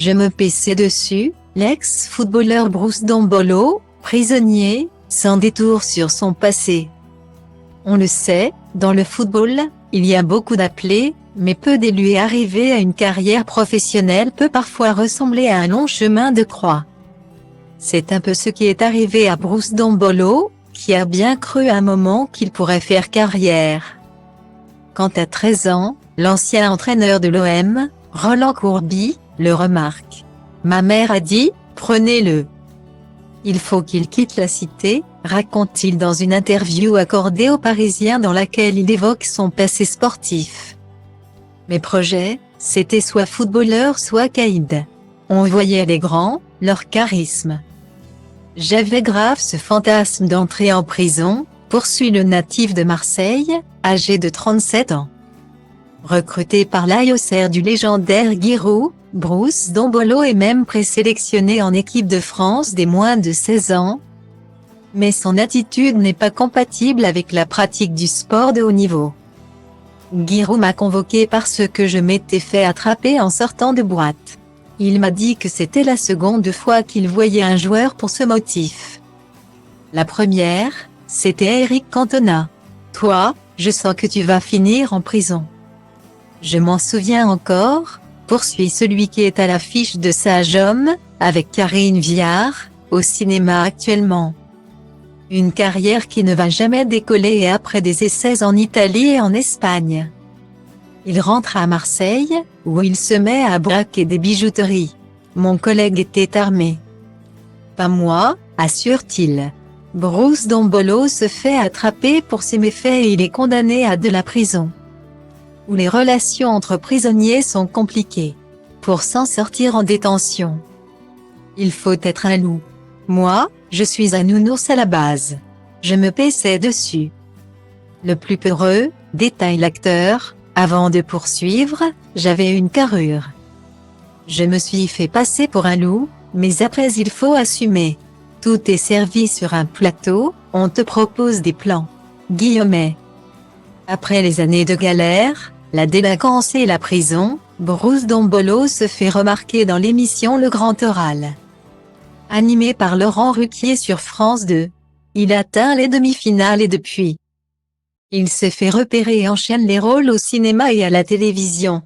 Je me paissais dessus, l'ex-footballeur Bruce Dombolo, prisonnier, sans détour sur son passé. On le sait, dans le football, il y a beaucoup d'appelés, mais peu d'élus et arriver à une carrière professionnelle peut parfois ressembler à un long chemin de croix. C'est un peu ce qui est arrivé à Bruce Dombolo, qui a bien cru à un moment qu'il pourrait faire carrière. Quand à 13 ans, l'ancien entraîneur de l'OM, Roland Courbis, le remarque. Ma mère a dit, prenez-le. Il faut qu'il quitte la cité, raconte-t-il dans une interview accordée aux Parisiens dans laquelle il évoque son passé sportif. Mes projets, c'était soit footballeur soit caïd. On voyait les grands, leur charisme. J'avais grave ce fantasme d'entrer en prison, poursuit le natif de Marseille, âgé de 37 ans. Recruté par l'AOCR du légendaire Giroud, Bruce Dombolo est même présélectionné en équipe de France des moins de 16 ans. Mais son attitude n'est pas compatible avec la pratique du sport de haut niveau. Giroud m'a convoqué parce que je m'étais fait attraper en sortant de boîte. Il m'a dit que c'était la seconde fois qu'il voyait un joueur pour ce motif. La première, c'était Eric Cantona. Toi, je sens que tu vas finir en prison. Je m'en souviens encore, poursuit celui qui est à l'affiche de Sage Homme, avec Karine Viard, au cinéma actuellement. Une carrière qui ne va jamais décoller et après des essais en Italie et en Espagne. Il rentre à Marseille, où il se met à braquer des bijouteries. Mon collègue était armé. Pas moi, assure-t-il. Bruce Dombolo se fait attraper pour ses méfaits et il est condamné à de la prison. Où les relations entre prisonniers sont compliquées. Pour s'en sortir en détention, il faut être un loup. Moi, je suis un nounours à la base. Je me paissais dessus. Le plus peureux, détaille l'acteur, avant de poursuivre, j'avais une carrure. Je me suis fait passer pour un loup, mais après il faut assumer. Tout est servi sur un plateau, on te propose des plans. Guillemets. Après les années de galère, la délinquance et la prison, Bruce Dombolo se fait remarquer dans l'émission Le Grand Oral. Animé par Laurent Ruquier sur France 2. Il atteint les demi-finales et depuis, il se fait repérer et enchaîne les rôles au cinéma et à la télévision.